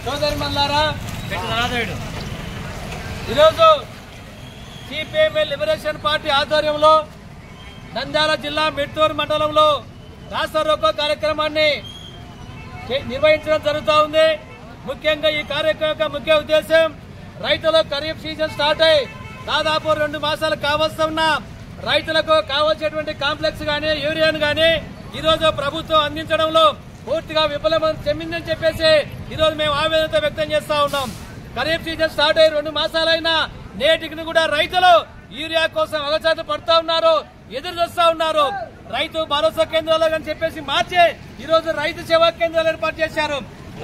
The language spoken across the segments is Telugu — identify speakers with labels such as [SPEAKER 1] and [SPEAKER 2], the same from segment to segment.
[SPEAKER 1] సోదరి మల్లారా ఈరోజు సిపిఎంఎల్ లిబరేషన్ పార్టీ ఆధ్వర్యంలో నంద్యాల జిల్లా మిడ్తూరు మండలంలో రాస్తా రోకో కార్యక్రమాన్ని నిర్వహించడం జరుగుతూ ఉంది. ముఖ్యంగా ఈ కార్యక్రమం యొక్క ముఖ్య ఉద్దేశం రైతుల ఖరీఫ్ సీజన్ స్టార్ట్ అయి దాదాపు 2 మాసాలు కావస్తున్న రైతులకు కావాల్సినటువంటి కాంప్లెక్స్ గానీ యూరియాను గానీ ఈరోజు ప్రభుత్వం అందించడంలో పూర్తిగా విఫలం చెందిందని చెప్పేసి ఈరోజు మేము ఆవేదనతో వ్యక్తం చేస్తా ఉన్నాం. ఖరీఫ్ సీజన్ స్టార్ట్ అయ్యి 2 మాసాలైనా నేటికి కూడా రైతులు యూరియా కోసం అగచాట్లు పడుతూ ఉన్నారు, ఎదురు చూస్తా ఉన్నారు. రైతు భరోసా కేంద్రాలు అని చెప్పేసి మార్చి ఈరోజు రైతు సేవా కేంద్రాలు ఏర్పాటు చేశారు.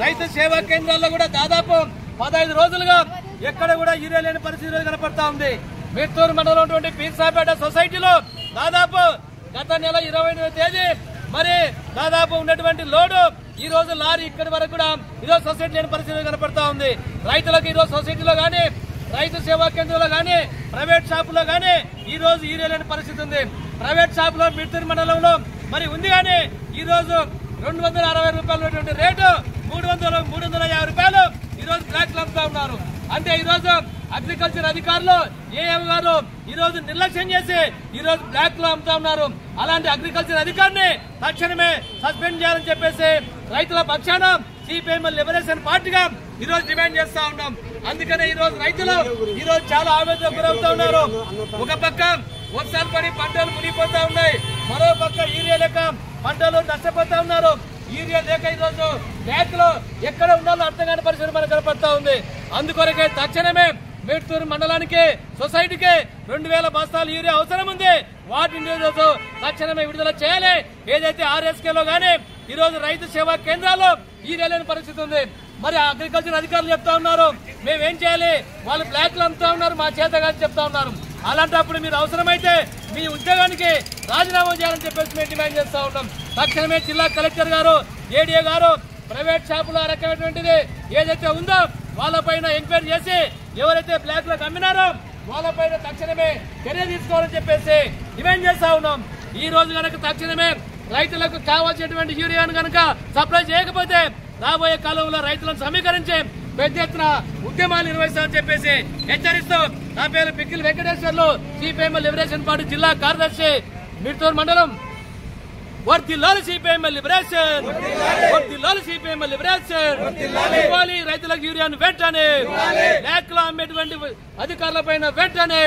[SPEAKER 1] రైతు సేవా కేంద్రాల్లో కూడా దాదాపు 15 రోజులుగా ఎక్కడ కూడా యూరియా లేని పరిస్థితి కనపడతా ఉంది. మిడ్తూరు మండలం ఉన్నటువంటి పీర్సాపేట సొసైటీలో దాదాపు గత నెల 28వ తేదీ మరి దాదాపు ఉన్నటువంటి లోడు ఈ రోజు లారీ ఇక్కడి వరకు కూడా ఈరోజు సొసైటీ లేని పరిస్థితి కనపడతా ఉంది. రైతులకు ఈరోజు సొసైటీలో గానీ రైతు సేవా కేంద్రంలో గానీ ప్రైవేట్ షాపులో గానీ ఈ రోజు యూరియా లేని పరిస్థితి ఉంది. ప్రైవేట్ షాపులో మిడ్తూరు మండలంలో మరి ఉంది కానీ ఈ రోజు 260 రూపాయల రేటు 350 రూపాయలు ఈ రోజు బ్లాక్ లో అమ్ముతా ఉన్నారు. అంటే ఈ రోజు అగ్రికల్చర్ అధికారులు ఏఎం గారు ఈ రోజు నిర్లక్ష్యం చేసి ఈ రోజు బ్లాక్ లో అమ్ముతా ఉన్నారు. అలాంటి అగ్రికల్చర్ అధికారిని తక్షణమే సస్పెండ్ చేయాలని చెప్పేసి రైతుల పక్షాన సిపిఎంఎల్ లిబరేషన్ పార్టీగా ఈ రోజు డిమాండ్ చేస్తా ఉన్నాం. అందుకనే ఈ రోజు రైతులు ఈ రోజు చాలా ఆవేదనకు గురవుతా ఉన్నారు. ఒక పక్క వర్షాలు పడి పంటలు మునిగిపోతా ఉన్నాయి, మరో పక్క యూరియా లేక పంటలు నష్టపోతా ఉన్నారు. యూరియా లేక ఈ రోజు బ్యాక్ లో ఎక్కడ ఉండాలో అర్థం కాని పరిస్థితి మనకు కనపడతా ఉంది. అందుకొరకే తక్షణమే మిడ్తూరు మండలానికి సొసైటీకి 2000 బస్తాలు యూరియా అవసరం ఉంది. వాటిని రోజు తక్షణమే విడుదల చేయాలి. ఏదైతే ఆర్ఎస్కేలో గానీ ఈ రోజు రైతు సేవా కేంద్రాల్లో యూరియా లేని పరిస్థితి ఉంది. మరి అగ్రికల్చర్ అధికారులు చెప్తా ఉన్నారు మేమేం చేయాలి, వాళ్ళు బ్లాక్ లో అమ్ముతా ఉన్నారు, మా చేత కాదు చెప్తా ఉన్నారు. అలాంటప్పుడు మీరు అవసరమైతే మీ ఉద్యోగానికి రాజీనామా చేయాలని చెప్పేసి మేము డిమాండ్ చేస్తా ఉన్నాం. తక్షణమే జిల్లా కలెక్టర్ గారు ఏడీఏ గారు ప్రైవేట్ షాపులో ఆ రకమైనటువంటిది ఏదైతే ఉందో వాళ్ళపైన ఎంక్వైరీ చేసి ఎవరైతే బ్లాక్ లో అమ్మినారో వాళ్ళపైన తక్షణమే చర్య తీసుకోవాలని చెప్పేసి డిమాండ్ చేస్తా ఉన్నాం. ఈ రోజు కనుక తక్షణమే రైతులకు కావాల్సినటువంటి యూరియాను కనుక సప్లై చేయకపోతే రాబోయే కాలంలో రైతులను సమీకరించి పెద్ద ఎత్తున ఉద్యమాలు నిర్వహిస్తామని చెప్పేసి హెచ్చరిస్తూ నా పేరు Pikkili Venkateswarlu, CPML liberation party జిల్లా కార్యదర్శి, మిడ్తూరు మండలం. వర్ధిల్లాలి సిపిఎంఎల్ లిబరేషన్, వర్ధిల్లాలి సిపిఎంఎల్ లిబరేషన్. ఇవ్వాలి రైతులకు యూరియాను వెంటనే, బ్యాక్ లో అమ్మేటువంటి అధికారుల పైన వెంటనే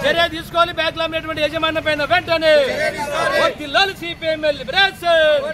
[SPEAKER 1] చర్య తీసుకోవాలి. బ్యాక్ లో అమ్మేటువంటి యజమానుల పైన వెంటనే వర్ధిల్లాలి సిపిఎంఎల్ లిబరేషన్.